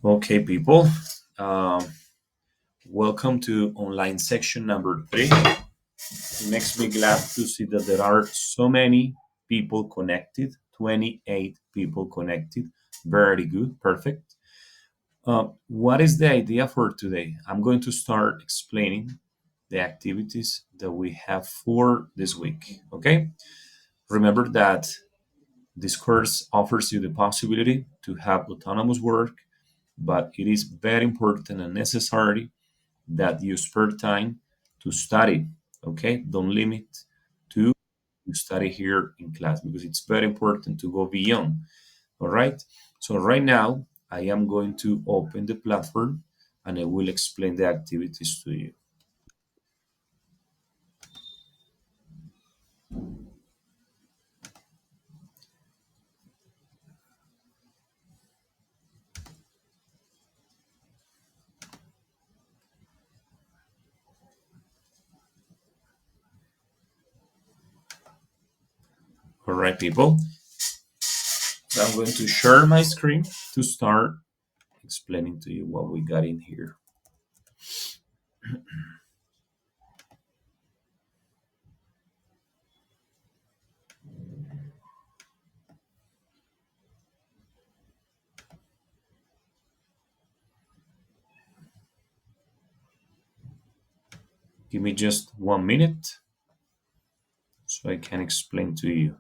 Okay, people. Um, Welcome to online section number 3. It makes me glad to see that there are so many people connected. 28 people connected. Very good. Perfect. What is the idea for today? I'm going to start explaining the activities that we have for this week. Okay. Remember that this course offers you the possibility to have autonomous work, but it is very important and necessary that you spare time to study. Okay, don't limit to study here in class because it's very important to go beyond. All right, so right now I am going to open the platform and I will explain the activities to you. All right, people, so I'm going to share my screen to start explaining to you what we got in here. Give me just 1 minute so I can explain to you.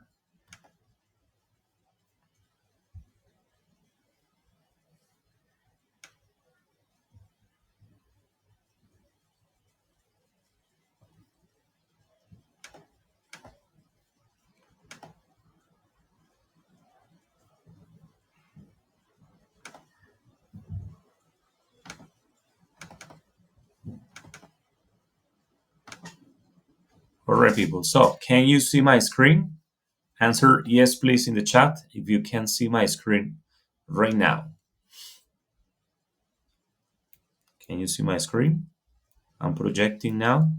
All right, people. So, can you see my screen? Answer yes, please, in the chat if you can see my screen right now. Can you see my screen? I'm projecting now.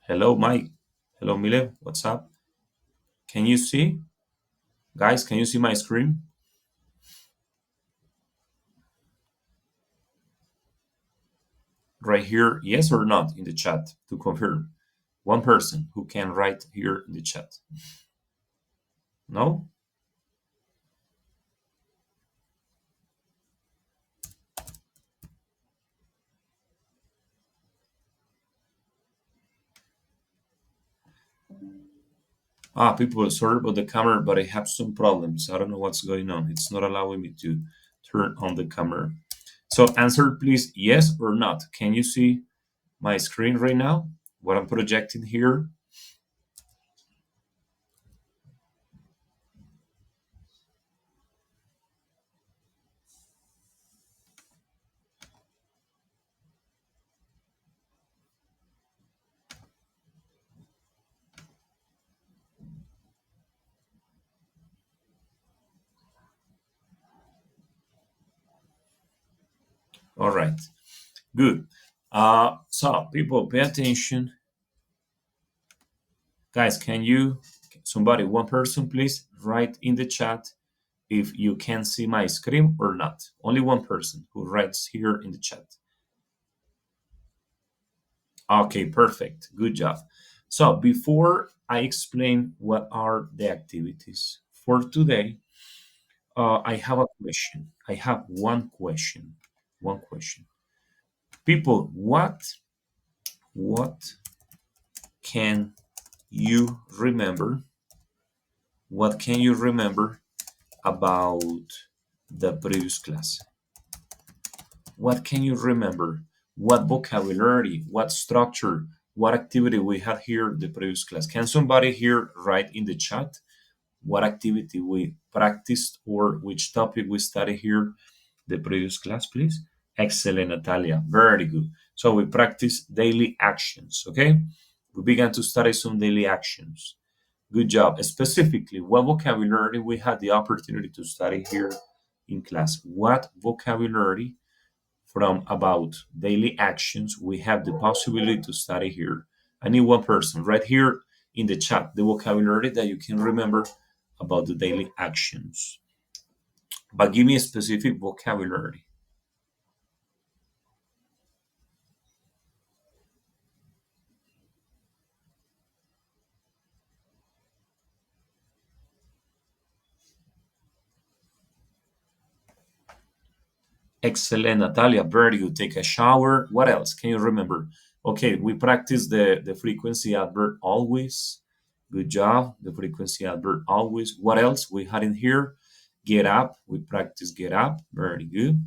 Hello, Mike. Hello, Mile. What's up? Can you see? Guys, can you see my screen? Right here, yes or not in the chat to confirm. One person who can write here in the chat. No? People, sorry about the camera, but I have some problems. I don't know what's going on. It's not allowing me to turn on the camera. So answer please yes or not. Can you see my screen right now? What I'm projecting here? All right, good. So people, pay attention. Guys, can you, somebody, one person, please write in the chat if you can see my screen or not. Only one person who writes here in the chat. Okay, perfect. Good job. So before I explain what are the activities for today, I have a question. I have one question. One question. People, what can you remember? What can you remember about the previous class? What can you remember? What vocabulary, what structure, what activity we had here the previous class? Can somebody here write in the chat what activity we practiced or which topic we studied here the previous class, please? Excellent, Natalia. Very good. So we practice daily actions, okay? We began to study some daily actions. Good job. Specifically, what vocabulary we had the opportunity to study here in class? What vocabulary from about daily actions we have the possibility to study here? I need one person right here in the chat, the vocabulary that you can remember about the daily actions. but give me a specific vocabulary. Excellent, Natalia. Very good. Take a shower. What else? Can you remember? Okay, we practice the frequency adverb always. Good job. The frequency adverb always. What else we had in here? Get up. We practice get up. Very good.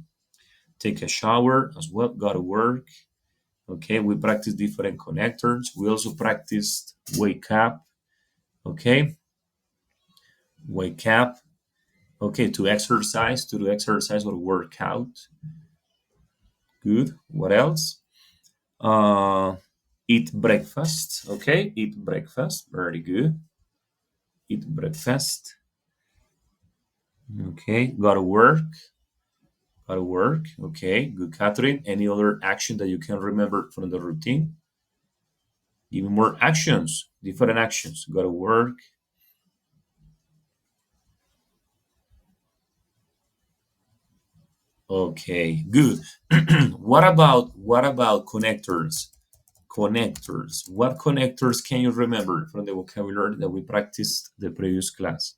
Take a shower as well. Go to work. Okay, we practice different connectors. We also practiced wake up. Okay, wake up. Okay, to do exercise or work out. Good. What else? Uh, eat breakfast. Okay, eat breakfast. Very good. Eat breakfast. Okay, go to work. Go to work. Okay, good, Catherine. Any other action that you can remember from the routine? Give me more actions, different actions. Go to work. Okay, good. What about connectors? Connectors. What connectors can you remember from the vocabulary that we practiced the previous class?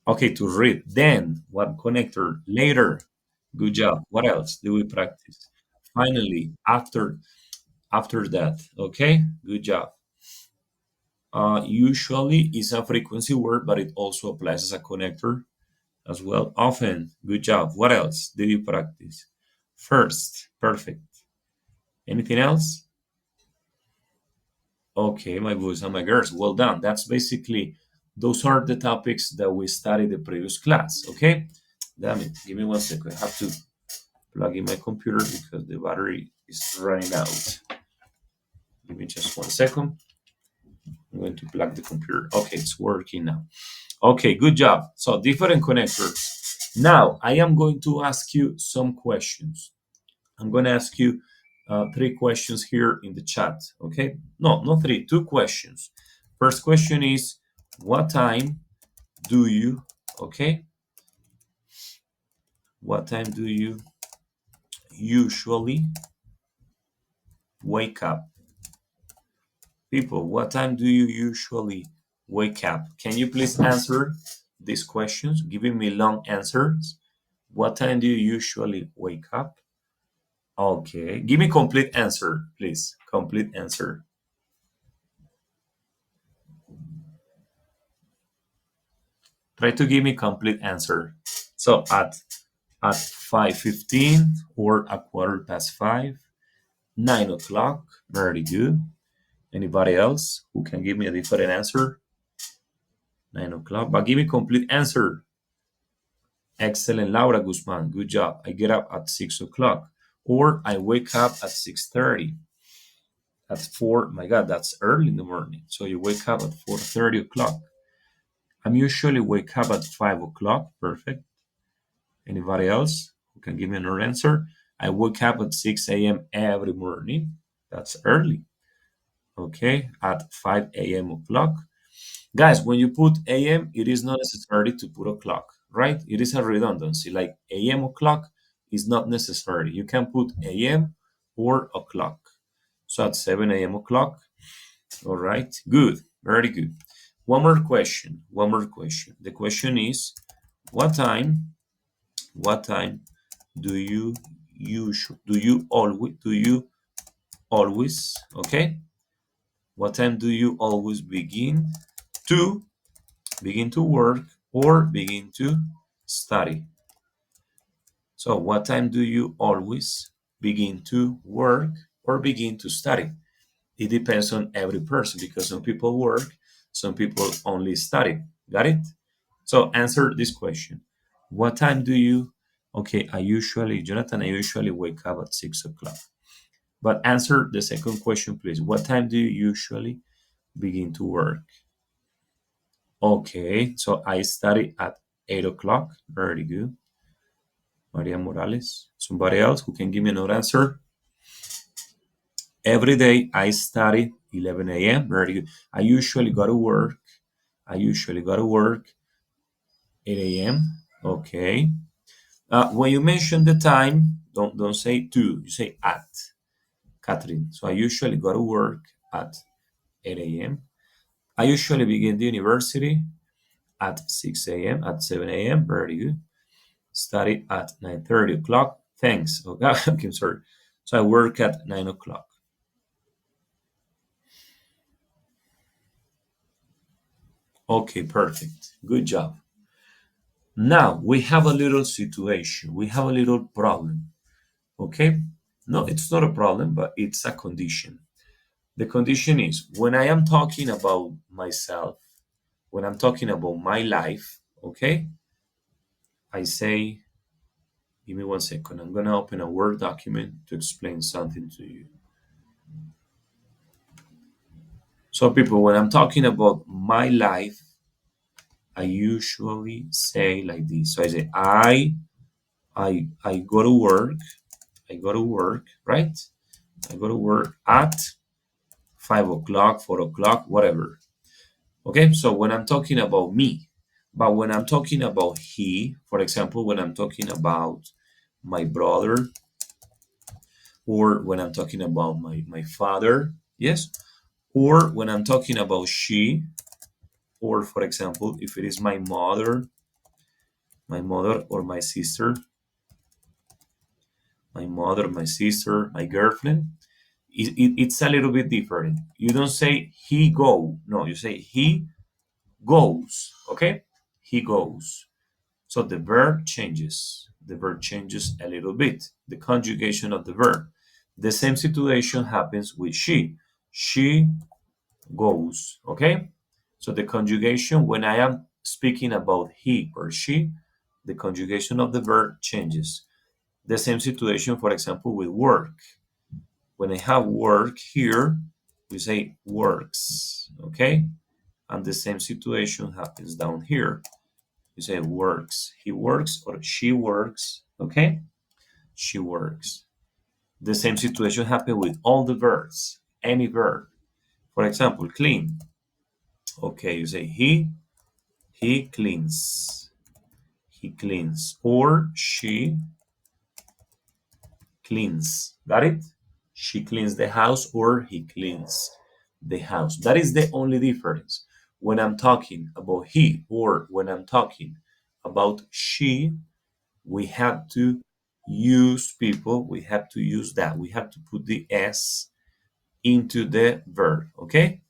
Okay, to read. Then what connector? Later. Good job. What else do we practice? Finally, after that. Okay, good job. Usually is a frequency word, but it also applies as a connector as well. Often. Good job. What else did you practice? First. Perfect. Anything else? Okay, my boys and my girls. Well done. That's basically those are the topics that we studied the previous class. Okay. Damn it. Give me 1 second. I have to plug in my computer because the battery is running out. Give me just 1 second. I'm going to plug the computer. Okay, it's working now. Okay, good job. So different connectors. Now I am going to ask you some questions. I'm going to ask you 3 questions here in the chat. Okay, no, not three, 2 questions. First question is, what time do you? Okay, what time do you usually wake up? People, what time do you usually wake up? Can you please answer these questions, giving me long answers? What time do you usually wake up? Okay, give me complete answer, please. Complete answer. Try to give me complete answer. So at 5:15 or a quarter past 5, 9 o'clock. Very good. Anybody else who can give me a different answer? 9 o'clock. But give me complete answer. Excellent, Laura Guzman. Good job. I get up at 6 o'clock. Or I wake up at 6:30. That's 4. My God, that's early in the morning. So you wake up at 4:30 o'clock. I'm usually wake up at 5 o'clock. Perfect. Anybody else who can give me another answer? I wake up at 6 a.m. every morning. That's early. Okay, at 5 a.m. o'clock. Guys, when you put AM, it is not necessary to put o'clock, right? It is a redundancy. Like AM o'clock is not necessary. You can put AM or o'clock. So at 7 a.m. o'clock. All right, good, very good. One more question. One more question. The question is, what time? What time do you always? Okay. What time do you always to begin to work or begin to study? So, what time do you always begin to work or begin to study? It depends on every person because some people work, some people only study. Got it? So, answer this question. What time do you? Okay, Jonathan, I usually wake up at 6 o'clock. But answer the second question, please. What time do you usually begin to work? Okay, so I study at 8 o'clock. Very good. Maria Morales. Somebody else who can give me another answer? Every day I study 11 a.m. Very good. I usually go to work. 8 a.m. Okay. When you mention the time, don't say to, you say at. Catherine. So I usually go to work at 8 a.m. I usually begin the university at 6 a.m., at 7 a.m. Very good. Study at 9:30 o'clock. Thanks. Okay, okay, sorry. So I work at 9 o'clock. Okay, perfect. Good job. Now we have a little situation. We have a little problem. Okay? No, it's not a problem, but it's a condition. The condition is when I am talking about myself, when I'm talking about my life, okay, I say, give me 1 second. I'm going to open a Word document to explain something to you. So, people, when I'm talking about my life, I usually say like this. So I say, I go to work. I go to work, right? I go to work at 5 o'clock, 4 o'clock, whatever. Okay, so when I'm talking about me, but when I'm talking about he, for example, when I'm talking about my brother, or when I'm talking about my father, yes, or when I'm talking about she, or for example, if it is my mother or my mother, my sister, my girlfriend, it's a little bit different. You don't say he go, no, you say he goes, okay? He goes. So the verb changes. The verb changes a little bit. The conjugation of the verb. The same situation happens with she. She goes. Okay? So the conjugation, when I am speaking about he or she, the conjugation of the verb changes. The same situation, for example, with work. When I have work here, we say works. Okay? And the same situation happens down here. You say works. He works or she works. Okay? She works. The same situation happens with all the verbs. Any verb. For example, clean. Okay, you say he cleans. He cleans. Or she cleans. Got it? She cleans the house or he cleans the house. That is the only difference. When I'm talking about he or when I'm talking about she, we have to use people, we have to use that. We have to put the S into the verb, okay?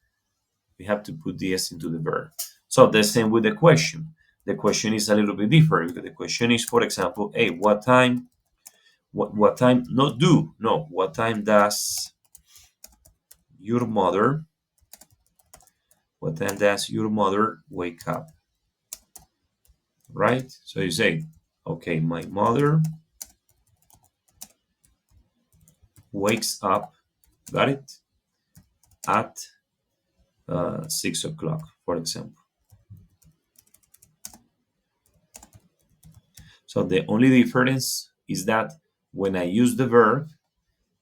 We have to put the S into the verb. So the same with the question. The question is a little bit different because the question is, for example, hey, what time, what time, not do, no, what time does your mother, what time does your mother wake up, right? So you say, okay, my mother wakes up, got it, at 6 o'clock, for example. So the only difference is that when I use the verb,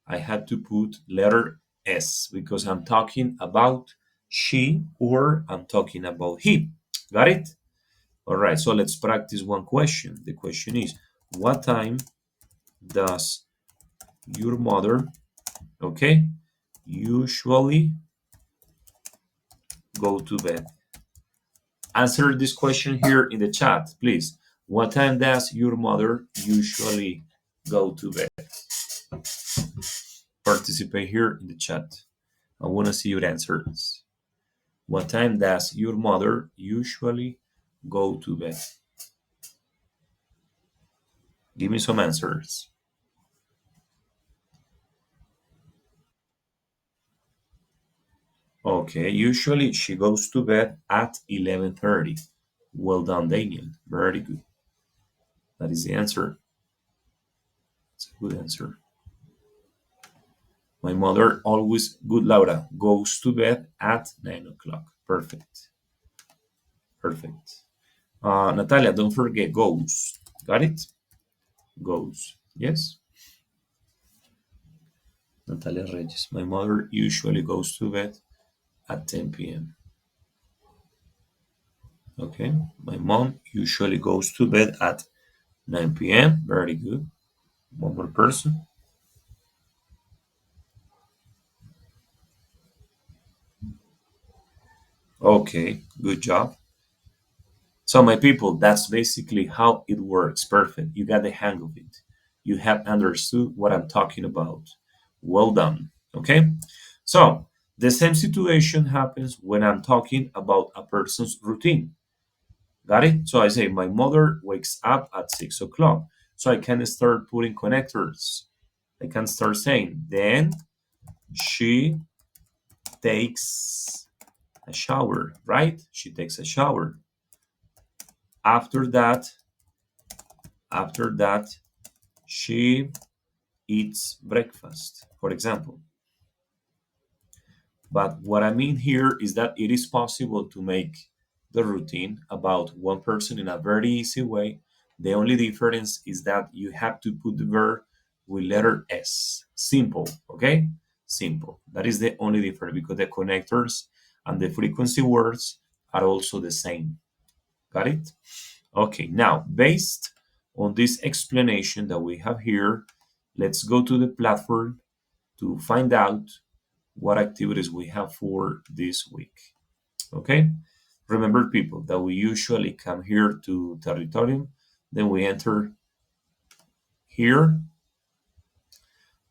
I had to put letter S because I'm talking about she or I'm talking about he. Got it? All right, so let's practice one question. The question is, what time does your mother, okay, usually go to bed? Answer this question here in the chat, please. What time does your mother usually go to bed? Participate here in the chat. I want to see your answers. What time does your mother usually go to bed? Give me some answers. Okay, usually she goes to bed at 11:30. Well done, Daniel. Very good. That is the answer. It's a good answer. My mother always, good Laura, goes to bed at 9 o'clock. Perfect. Perfect. Natalia, don't forget goes. Got it? Goes. Yes? Natalia Reyes. My mother usually goes to bed at 10 p.m. Okay, my mom usually goes to bed at 9 p.m. Very good. One more person. Okay, good job. So, my people, that's basically how it works. Perfect. You got the hang of it. You have understood what I'm talking about. Well done. Okay. So, the same situation happens when I'm talking about a person's routine. Got it? So, I say, my mother wakes up at 6 o'clock. So, I can start putting connectors. I can start saying, then she takes a shower, right? She takes a shower. After that, after that, she eats breakfast, for example. But what I mean here is that it is possible to make the routine about one person in a very easy way. The only difference is that you have to put the verb with letter S. Simple, okay? Simple. That is the only difference because the connectors and the frequency words are also the same. Got it? Okay, now based on this explanation that we have here, let's go to the platform to find out what activities we have for this week. Okay? Remember, people, that we usually come here to Territorium, then we enter here,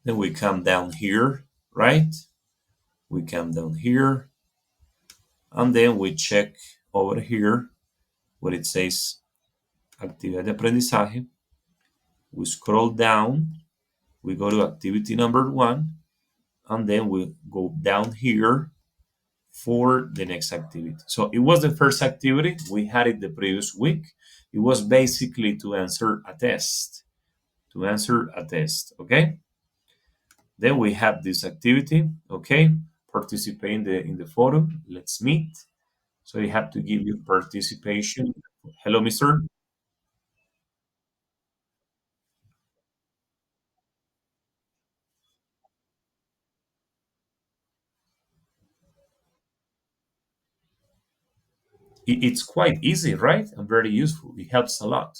then we come down here, right? We come down here, and then we check over here where it says Actividad de Aprendizaje. We scroll down, we go to activity number one, and then we go down here for the next activity. So it was the first activity. We had it the previous week. It was basically to answer a test. To answer a test. Okay. Then we have this activity. Okay. Participate in the forum. Let's meet. So you have to give your participation. Hello, Mister. It's quite easy, right? And very useful. It helps a lot.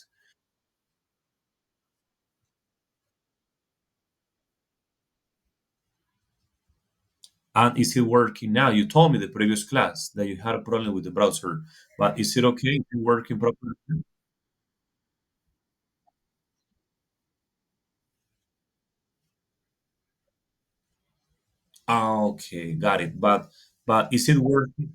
And is it working now? You told me the previous class that you had a problem with the browser, but is it okay? Is it working properly? Ah, okay, got it. But is it working?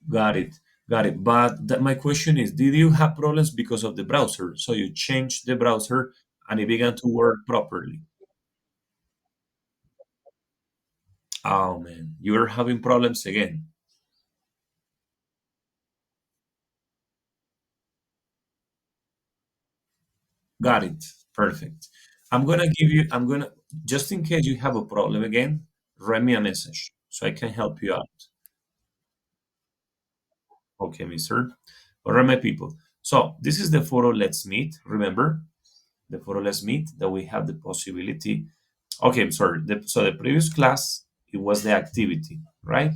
Got it, got it. But my question is, did you have problems because of the browser? So you changed the browser and it began to work properly. Oh man, you are having problems again. Got it. Perfect. I'm gonna, just in case you have a problem again, write me a message so I can help you out. Okay, mister. All right, my people. So this is the photo Let's Meet. Remember the photo Let's Meet that we have the possibility. Okay, I'm sorry. So the previous class, it was the activity, right?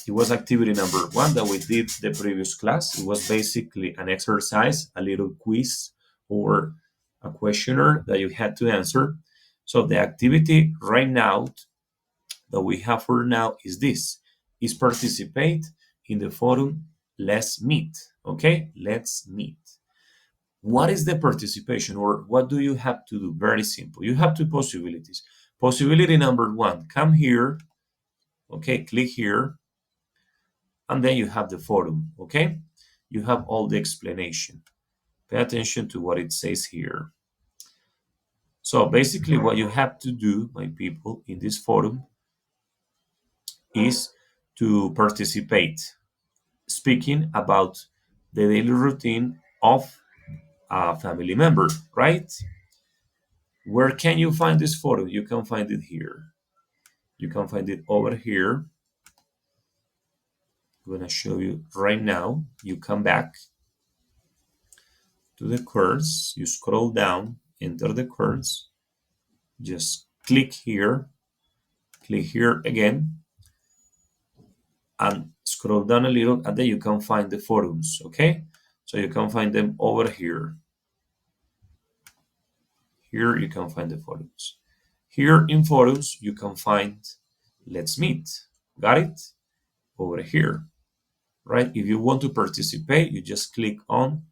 It was activity number one that we did the previous class. It was basically an exercise, a little quiz or a questionnaire that you had to answer. So the activity right now that we have for now is this, is participate in the forum Let's Meet. Okay, let's meet. What is the participation or what do you have to do? Very simple. You have two possibilities. Possibility number one, come here, okay, click here, and then you have the forum, okay? You have all the explanation. Pay attention to what it says here. So basically, what you have to do, my people, in this forum is to participate, speaking about the daily routine of a family member, right? Where can you find this photo? You can find it here. You can find it over here. I'm going to show you right now. You come back to the course, you scroll down, enter the course, just click here again, and scroll down a little, and then you can find the forums, okay? So you can find them over here. Here you can find the forums. Here in forums, you can find Let's Meet. Got it? Over here, right? If you want to participate, you just click on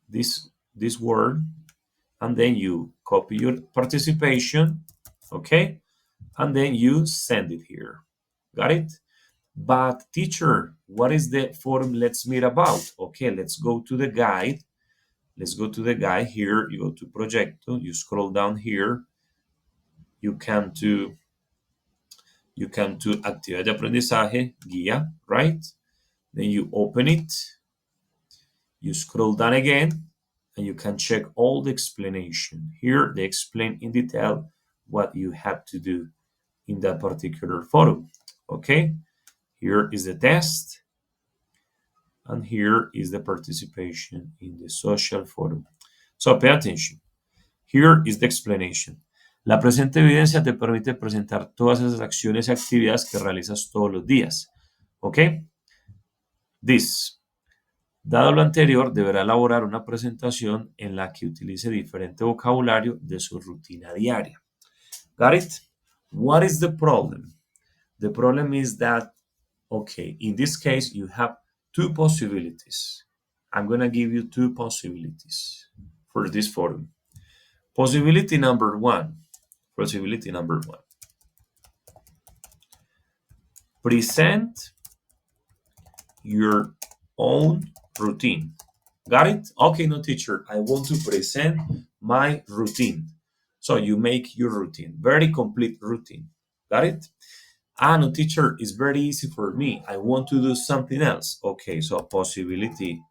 this word, and then you copy your participation, okay? And then you send it here. Got it? But teacher, what is the forum Let's Meet about? Okay, let's go to the guide. Let's go to the guide here. You go to Proyecto, you scroll down here. You come to Actividad de Aprendizaje, Guía, right? Then you open it. You scroll down again, and you can check all the explanation. Here, they explain in detail what you have to do in that particular forum. Okay, here is the test, and here is the participation in the social forum. So pay attention. Here is the explanation. La presente evidencia te permite presentar todas esas acciones y actividades que realizas todos los días. ¿Ok? This. Dado lo anterior, deberá elaborar una presentación en la que utilice diferente vocabulario de su rutina diaria. Got it? What is the problem? The problem is that, okay, in this case, you have two possibilities. I'm going to give you two possibilities for this forum. Possibility number one. Present your own routine. Got it? Okay, no teacher, I want to present my routine. So you make your routine, very complete routine. Got it? Ah, no teacher, it's very easy for me. I want to do something else. Okay, so possibility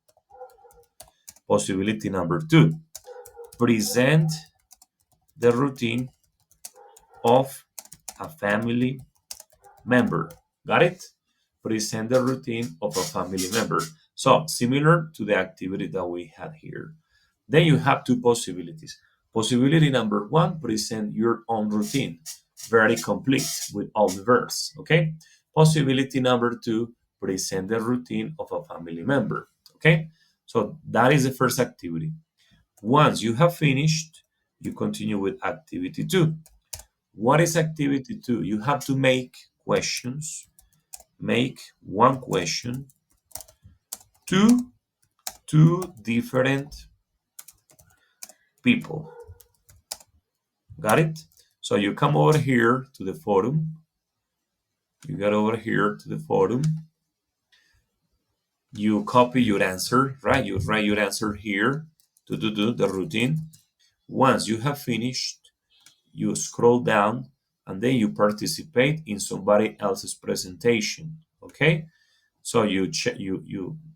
number two. Present the routine of a family member. Got it? Present the routine of a family member. So similar to the activity that we had here. Then you have two possibilities. Possibility number one, present your own routine. Very complete with all the verbs, okay? Possibility number two, present the routine of a family member, okay? So that is the first activity. Once you have finished, you continue with activity two. What is activity two? You have to make questions. Make one question to two different people. Got it? So you come over here to the forum. You get over here to the forum. You copy your answer, right? You write your answer here to do the routine. Once you have finished, you scroll down, and then you participate in somebody else's presentation. Okay? So you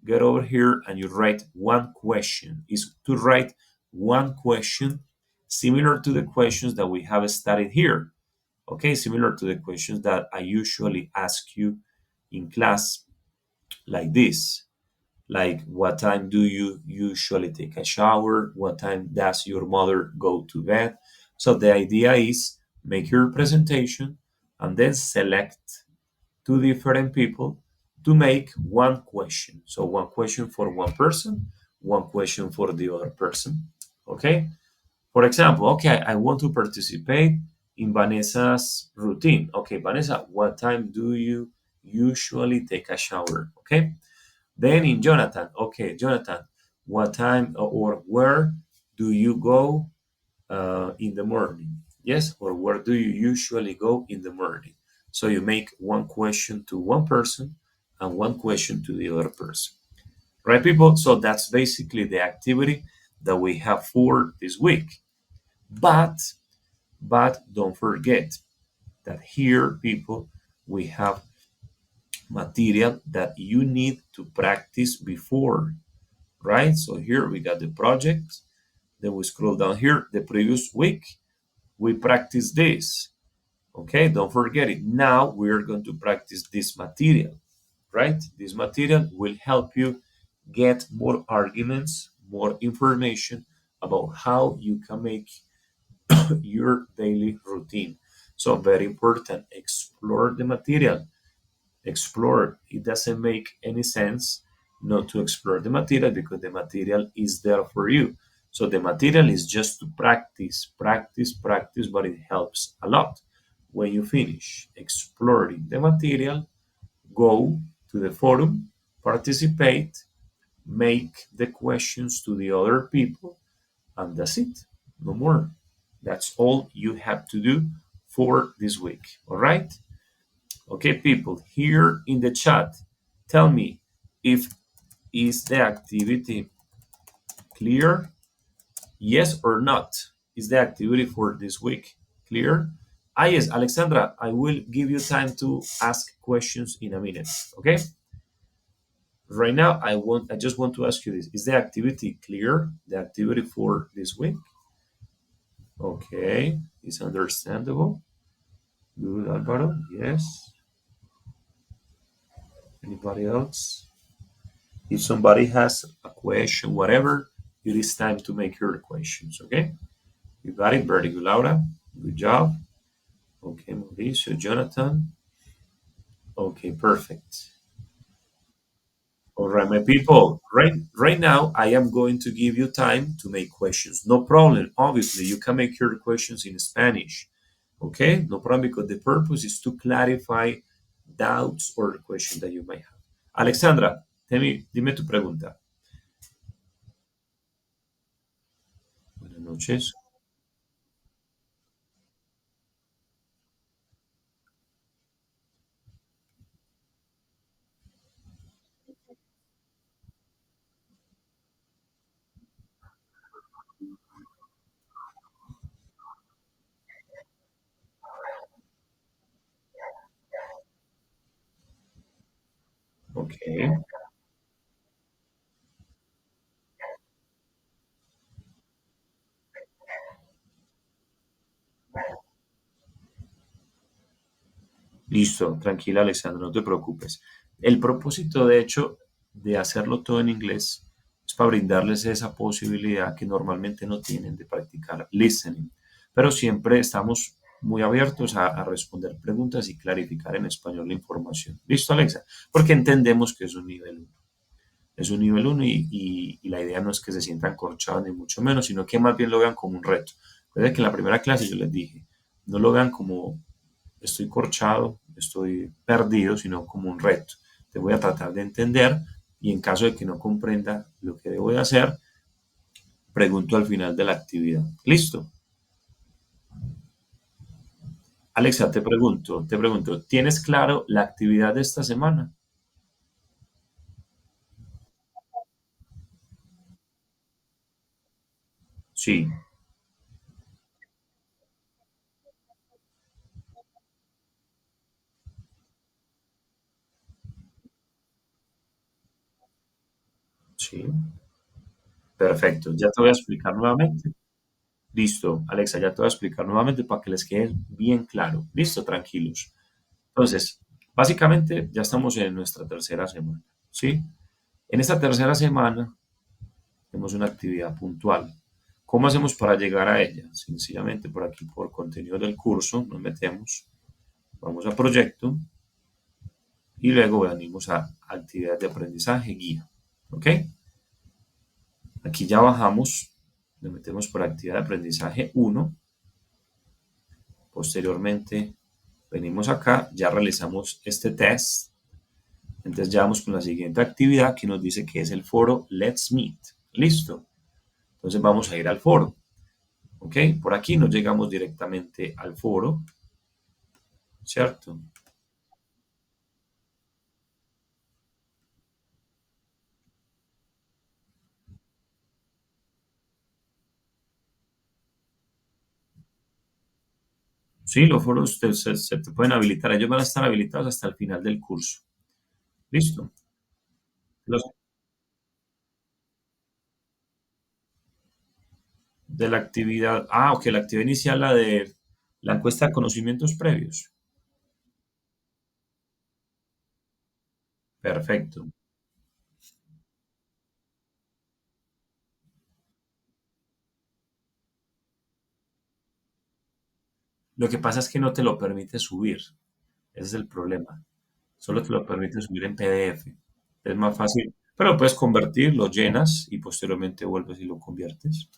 get over here and you write one question. Is to write one question similar to the questions that we have studied here. Okay, similar to the questions that I usually ask you in class, like this. Like, what time do you usually take a shower? What time does your mother go to bed? So the idea is make your presentation and then select two different people to make one question. So one question for one person, one question for the other person. Okay? For example, okay, I want to participate in Vanessa's routine. Okay, Vanessa, what time do you usually take a shower? Okay? Then in Jonathan, okay, Jonathan, what time or where do you go in the morning? Yes, or where do you usually go in the morning? So you make one question to one person and one question to the other person. Right, people? So that's basically the activity that we have for this week. But don't forget that here, people, we have material that you need to practice before, right? So here we got the project. Then we scroll down here. The previous week, we practiced this. Okay, don't forget it. Now we are going to practice this material, right? This material will help you get more arguments, more information about how you can make your daily routine. So very important, explore the material. explore. It doesn't make any sense not to explore the material because the material is there for you. So the material is just to practice, practice, practice, but it helps a lot. When you finish exploring the material, go to the forum, participate, make the questions to the other people, and that's it. No more. That's all you have to do for this week. All right? Okay, people, here in the chat, tell me if is the activity clear? Yes or not? Is the activity for this week clear? Ah, yes, Alexandra, I will give you time to ask questions in a minute. Okay? Right now, I just want to ask you this. Is the activity clear? The activity for this week? Okay, it's understandable. Good, Alvaro. Yes. Anybody else? If somebody has a question, whatever, it is time to make your questions. Okay? You got it. Very good, Laura. Good job. Okay, Mauricio, Jonathan. Okay, perfect. All right, my people. Right now, I am going to give you time to make questions. No problem. Obviously, you can make your questions in Spanish. Okay, no problem because the purpose is to clarify doubts or questions that you might have. Alexandra, dime tu pregunta. Buenas noches. Ok, listo, tranquila Alexandra, no te preocupes. El propósito, de hecho, de hacerlo todo en inglés es para brindarles esa posibilidad que normalmente no tienen de practicar listening, pero siempre estamos muy abiertos a responder preguntas y clarificar en español la información. ¿Listo, Alexa? Porque entendemos que es un nivel 1. Es un nivel 1 y la idea no es que se sientan corchados ni mucho menos, sino que más bien lo vean como un reto. Puede que en la primera clase yo les dije, no lo vean como estoy corchado, estoy perdido, sino como un reto. Te voy a tratar de entender y en caso de que no comprenda lo que debo de hacer, pregunto al final de la actividad. ¿Listo? Alexa, te pregunto, ¿tienes claro la actividad de esta semana? Sí, sí. Perfecto. Ya te voy a explicar nuevamente. Listo, Alexa, ya te voy a explicar nuevamente para que les quede bien claro. Listo, tranquilos. Entonces, básicamente ya estamos en nuestra tercera semana, ¿sí? En esta tercera semana tenemos una actividad puntual. ¿Cómo hacemos para llegar a ella? Sencillamente por aquí, por contenido del curso, nos metemos, vamos a proyecto y luego venimos a actividad de aprendizaje guía. ¿Ok? Aquí ya bajamos, nos metemos por actividad de aprendizaje uno. Posteriormente venimos acá, ya realizamos este test. Entonces ya vamos con la siguiente actividad que nos dice que es el foro Let's Meet. Listo. Entonces vamos a ir al foro. ¿Ok? Por aquí no llegamos directamente al foro, ¿cierto? Sí, los foros se te pueden habilitar. Ellos van a estar habilitados hasta el final del curso. Listo. Los, de la actividad. Ah, ok, la actividad inicial, la de la encuesta de conocimientos previos. Perfecto. Lo que pasa es que no te lo permite subir. Ese es el problema. Solo te lo permite subir en PDF. Es más fácil, pero lo puedes convertir, lo llenas y posteriormente vuelves y lo conviertes.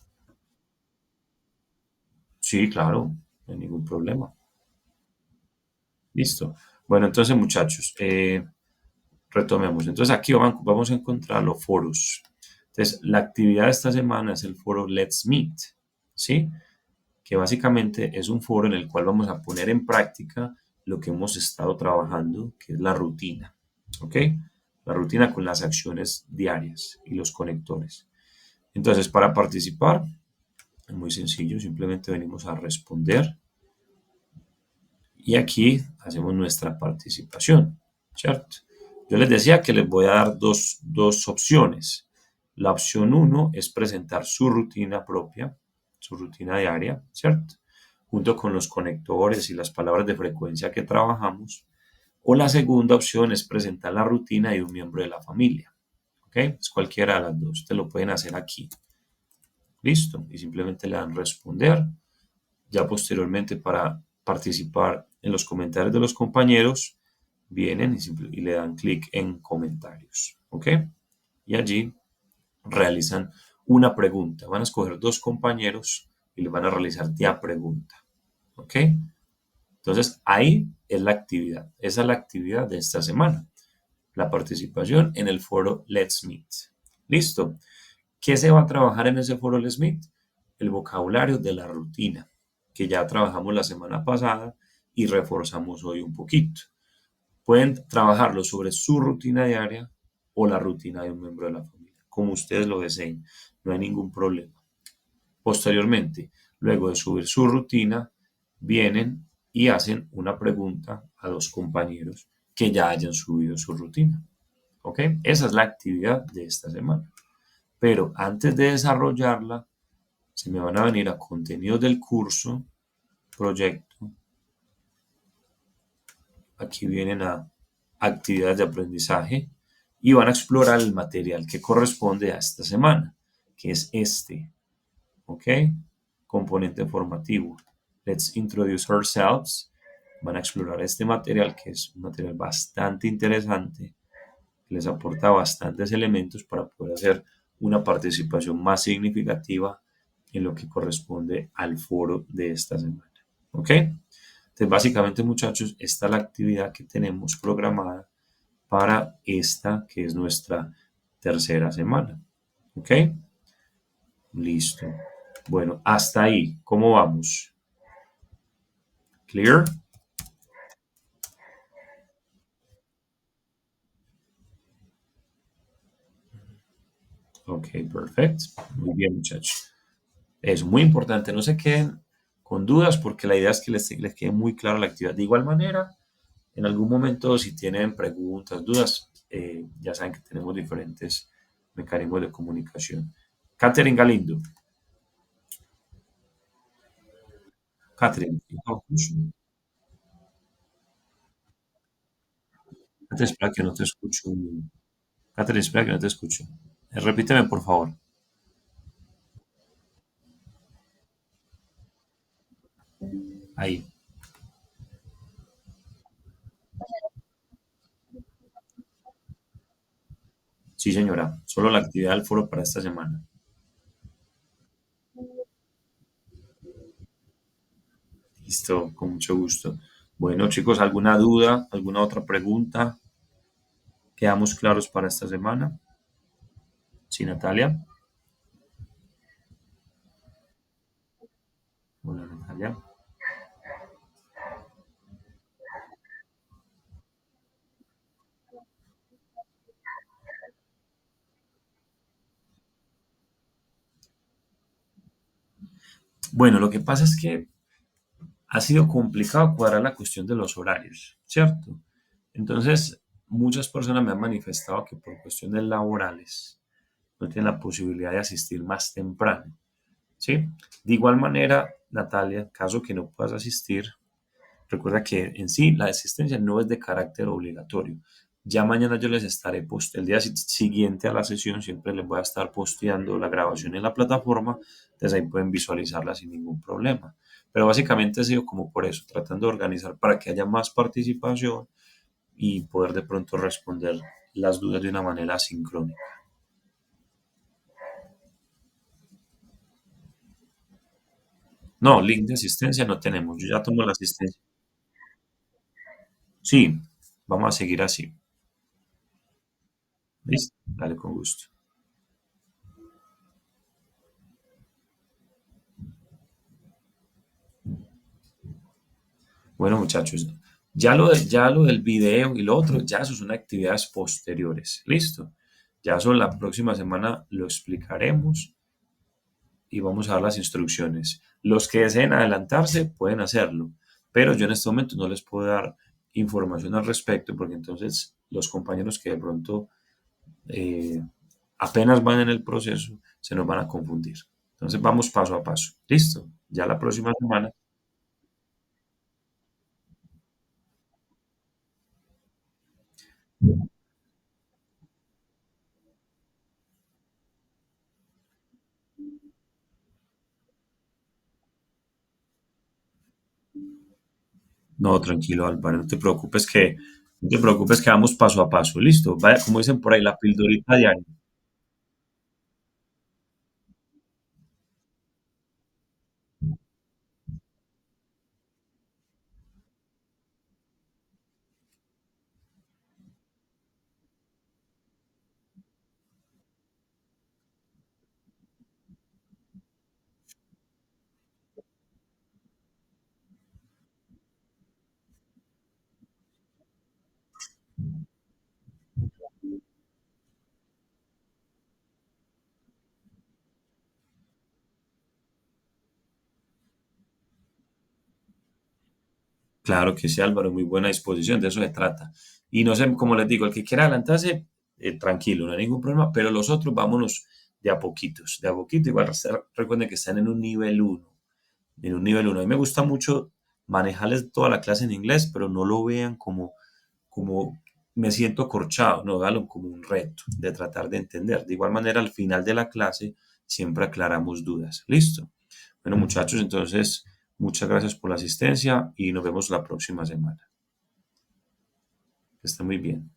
Sí, claro, no hay ningún problema. Listo. Bueno, entonces muchachos, retomemos. Entonces aquí vamos a encontrar los foros. Entonces, la actividad de esta semana es el foro Let's Meet, ¿sí? Que básicamente es un foro en el cual vamos a poner en práctica lo que hemos estado trabajando, que es la rutina, ¿ok? La rutina con las acciones diarias y los conectores. Entonces, para participar, es muy sencillo, simplemente venimos a responder y aquí hacemos nuestra participación, ¿cierto? Yo les decía que les voy a dar dos opciones. La opción uno es presentar su rutina propia, su rutina diaria, ¿cierto? Junto con los conectores y las palabras de frecuencia que trabajamos. O la segunda opción es presentar la rutina de un miembro de la familia, ¿ok? Es cualquiera de las dos. Ustedes lo pueden hacer aquí. Listo. Y simplemente le dan responder. Ya posteriormente para participar en los comentarios de los compañeros, vienen y le dan clic en comentarios. ¿Ok? Y allí realizan una pregunta. Van a escoger dos compañeros y le van a realizar ya pregunta. ¿Ok? Entonces ahí es la actividad. Esa es la actividad de esta semana. La participación en el foro Let's Meet. Listo. ¿Qué se va a trabajar en ese foro Let's Meet? El vocabulario de la rutina, que ya trabajamos la semana pasada y reforzamos hoy un poquito. Pueden trabajarlo sobre su rutina diaria o la rutina de un miembro de la familia, como ustedes lo deseen. No hay ningún problema. Posteriormente, luego de subir su rutina, vienen y hacen una pregunta a dos compañeros que ya hayan subido su rutina. ¿Ok? Esa es la actividad de esta semana. Pero antes de desarrollarla, se me van a venir a contenidos del curso, proyecto. Aquí vienen a actividades de aprendizaje y van a explorar el material que corresponde a esta semana, que es este. ¿Ok? Componente formativo. Let's introduce ourselves. Van a explorar este material, que es un material bastante interesante, que les aporta bastantes elementos para poder hacer una participación más significativa en lo que corresponde al foro de esta semana. ¿Ok? Entonces, básicamente, muchachos, esta es la actividad que tenemos programada para esta, que es nuestra tercera semana. ¿Ok? Listo. Bueno, hasta ahí. ¿Cómo vamos? ¿Clear? Ok, perfecto. Muy bien, muchachos. Es muy importante. No se queden con dudas porque la idea es que les quede muy clara la actividad. De igual manera, en algún momento, si tienen preguntas, dudas, ya saben que tenemos diferentes mecanismos de comunicación. Catherine Galindo. Catherine, Catherine, espera que no te escucho. Catherine, espera que no te escucho. Repíteme, por favor. Ahí. Sí, señora. Solo la actividad del foro para esta semana. Listo, con mucho gusto. Bueno, chicos, ¿alguna duda? ¿Alguna otra pregunta? ¿Quedamos claros para esta semana? Sí, Natalia. Hola, Natalia. Bueno, lo que pasa es que ha sido complicado cuadrar la cuestión de los horarios, ¿cierto? Entonces, muchas personas me han manifestado que por cuestiones laborales no tienen la posibilidad de asistir más temprano, ¿sí? De igual manera, Natalia, caso que no puedas asistir, recuerda que en sí la asistencia no es de carácter obligatorio. Ya mañana yo les estaré el día siguiente a la sesión, siempre les voy a estar posteando la grabación en la plataforma, entonces ahí pueden visualizarla sin ningún problema. Pero básicamente ha sido como por eso, tratando de organizar para que haya más participación y poder de pronto responder las dudas de una manera sincrónica. No, link de asistencia no tenemos. Yo ya tomo la asistencia. Sí, vamos a seguir así. ¿Listo? Dale con gusto. Bueno, muchachos, ya lo del video y lo otro, ya eso son actividades posteriores. ¿Listo? Ya eso la próxima semana lo explicaremos y vamos a dar las instrucciones. Los que deseen adelantarse pueden hacerlo, pero yo en este momento no les puedo dar información al respecto porque entonces los compañeros que de pronto eh, apenas van en el proceso se nos van a confundir. Entonces vamos paso a paso. ¿Listo? Ya la próxima semana. No, tranquilo, Álvaro, no te preocupes que vamos paso a paso. ¿Listo? Vaya, como dicen por ahí, la pildorita diaria. Claro que sí, Álvaro, muy buena disposición, de eso se trata. Y no sé, como les digo, el que quiera adelantarse, tranquilo, no hay ningún problema, pero los otros vámonos de a poquitos, de a poquito. Igual recuerden que están en un nivel uno, en un nivel uno. A mí me gusta mucho manejarles toda la clase en inglés, pero no lo vean como me siento corchado, no, véanlo como un reto de tratar de entender. De igual manera, al final de la clase siempre aclaramos dudas. ¿Listo? Bueno, muchachos, entonces, muchas gracias por la asistencia y nos vemos la próxima semana. Que estén muy bien.